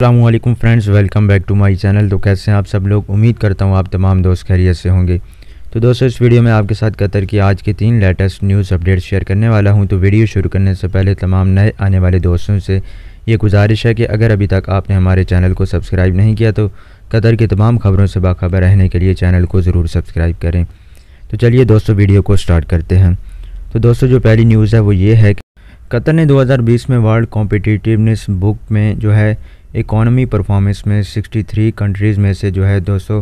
अस्सलामुअलैकुम friends, welcome back to my channel. तो कैसे हैं आप सब लोग? उम्मीद करता हूं आप तमाम दोस्त खैरियत से होंगे। तो दोस्तों, इस वीडियो में आपके साथ कतर की आज के 3 लेटेस्ट न्यूज़ अपडेट शेयर करने वाला हूं। तो वीडियो शुरू करने से पहले तमाम नए आने वाले दोस्तों से ये गुजारिश है कि अगर अभी तक आपने हमारे चैनल को सब्सक्राइब नहीं किया तो कतर की तमाम खबरों से बाखबर रहने के लिए चैनल को ज़रूर सब्सक्राइब करें। तो चलिए दोस्तों, वीडियो को स्टार्ट करते हैं। तो दोस्तों, जो पहली न्यूज़ है वो ये है कि कतर ने 2020 में वर्ल्ड कॉम्पिटिटिवनेस बुक में जो है इकॉनमी परफॉर्मेंस में 63 कंट्रीज़ में से जो है दोस्तों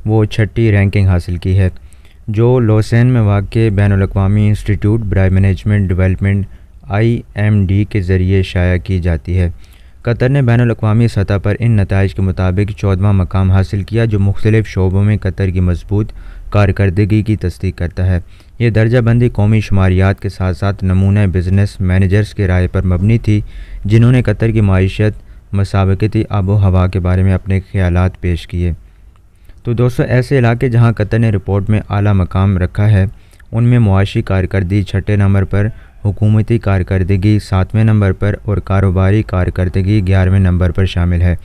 वो 6ठी रैंकिंग हासिल की है, जो लॉसेन में वाक़ बैनुल-अक़वामी इंस्टीट्यूट बराए मैनेजमेंट डेवलपमेंट IMD के ज़रिए शाया की जाती है। कतर ने बैनुल-अक़वामी सतह पर इन नताइज के मुताबिक 14वां मकाम हासिल किया, जो मुख्तलिफ़ शोबों में कतर की मजबूत कारकर्दगी की तस्दीक करता है। ये दर्जाबंदी कौमी शुमारियात के साथ साथ नमूना बिजनेस मैनेजर्स के राय पर मबनी थी, जिन्होंने कतर की माईशत, मसाबकती आबो हवा के बारे में अपने ख्यालात पेश किए। तो दोस्तों, ऐसे इलाके जहां कतर ने रिपोर्ट में आला मकाम रखा है उनमें मुआशी कारकर्दगी 6ठे नंबर पर, हुकूमती कारकर्दगी 7वें नंबर पर और कारोबारी कारकर्दगी 11वें नंबर पर शामिल है।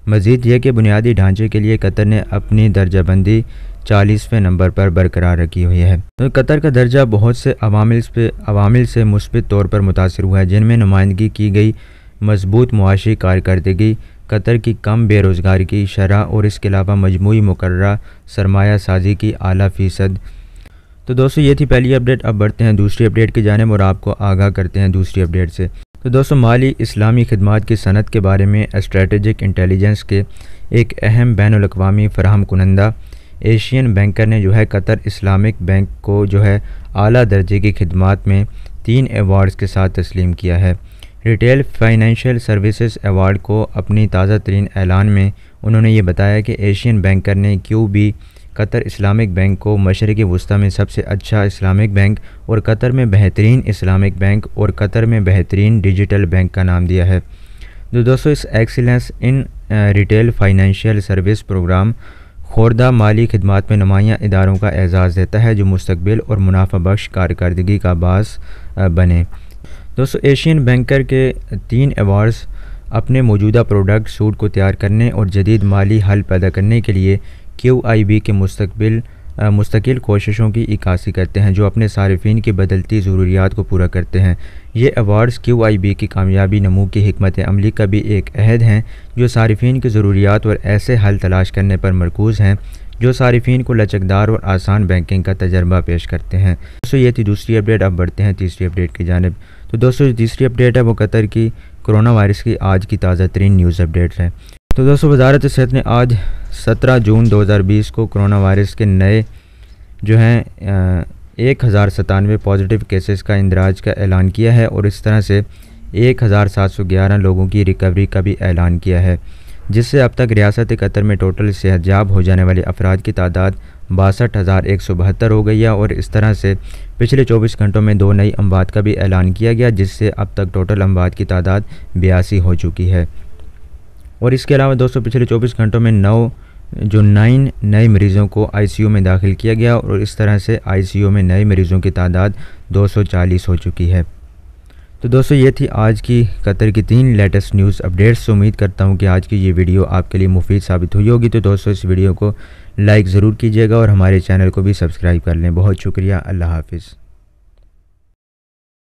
मज़ीद ये कि बुनियादी ढांचे के लिए कतर ने अपनी दर्जाबंदी 40वें नंबर पर बरकरार रखी हुई है। तो कतर का दर्जा बहुत से अवामिल से मुस्बित तौर पर मुतासिर हुआ है, जिनमें नुमाइंदगी की गई मजबूत मुआशी कारकर्दगी, कतर की कम बेरोज़गारी की शरह और इसके अलावा मजमूई मुकर्ररा सरमाया साजी की आला फ़ीसद। तो दोस्तों, ये थी पहली अपडेट। अब बढ़ते हैं दूसरी अपडेट की जानिब और आपको आगाह करते हैं दूसरी अपडेट से। तो दोस्तों, माली इस्लामी खिदमात की सनत के बारे में स्ट्रेटेजिक इंटेलिजेंस के एक अहम बैनुल-अक़वामी फ़राहम कुनंदा एशियन बैंकर ने जो है कतर इस्लामिक बैंक को जो है आला दर्जे की खिदमात में 3 अवार्ड्स के साथ तस्लीम किया है। रिटेल फाइनेंशियल सर्विसेज अवार्ड को अपनी ताज़ा तरीन ऐलान में उन्होंने ये बताया कि एशियन बैंकर ने QB कतर इस्लामिक बैंक को मशरिक़ी वस्ता में सबसे अच्छा इस्लामिक बैंक और कतर में बेहतरीन इस्लामिक बैंक और कतर में बेहतरीन डिजिटल बैंक का नाम दिया है। तो दोस्तों, इस excellence in retail financial service program खोरदा माली खिदमात में नुमाया इदारों का एजाज़ देता है, जो मुस्तकबिल और मुनाफा बख्श कारकर्दगी का बास बने। दोस्तों, एशियन बैंकर के 3 अवार्ड्स अपने मौजूदा प्रोडक्ट सूट को तैयार करने और जदीद माली हल पैदा करने के लिए QIB के मुस्तकिल कोशिशों की इक्कासी करते हैं, जो अपने सारिफिन की बदलती ज़रूरियात को पूरा करते हैं। ये अवार्ड्स QIB की कामयाबी नमू की हिकमत अमली का भी एक अहद हैं, जो सारिफिन की ज़रूरियात और ऐसे हल तलाश करने पर मरकूज़ हैं जो सारिफिन को लचकदार और आसान बैंकिंग का तजर्बा पेश करते हैं। दोस्तों, ये थी दूसरी अपडेट। अब बढ़ते हैं तीसरी अपडेट की जानिब। तो दोस्तों, जो तीसरी अपडेट है वो कतर की कोरोना वायरस की आज की ताज़ा तरीन न्यूज़ अपडेट है। तो दोस्तों, वज़ारत सेहत ने आज 17 जून 2020 को कोरोना वायरस के नए जो हैं 1097 पॉजिटिव केसेस का इंदराज का ऐलान किया है और इस तरह से 1711 लोगों की रिकवरी का भी ऐलान किया है, जिससे अब तक रियासत कतर में टोटल सेहतयाब हो जाने वाले अफराद की तादाद 62,172 हो गई है। और इस तरह से पिछले 24 घंटों में 2 नई अमवात का भी ऐलान किया गया, जिससे अब तक टोटल अमवात की तादाद 82 हो चुकी है। और इसके अलावा दोस्तों, पिछले 24 घंटों में 9 नए मरीज़ों को ICU में दाखिल किया गया और इस तरह से ICU में नए मरीज़ों की तादाद 240 हो चुकी है। तो दोस्तों, ये थी आज की कतर की 3 लेटेस्ट न्यूज़ अपडेट्स। उम्मीद करता हूँ कि आज की ये वीडियो आपके लिए मुफीद साबित हुई होगी। तो दोस्तों, इस वीडियो को लाइक ज़रूर कीजिएगा और हमारे चैनल को भी सब्सक्राइब कर लें। बहुत शुक्रिया। अल्लाह हाफ़िज़।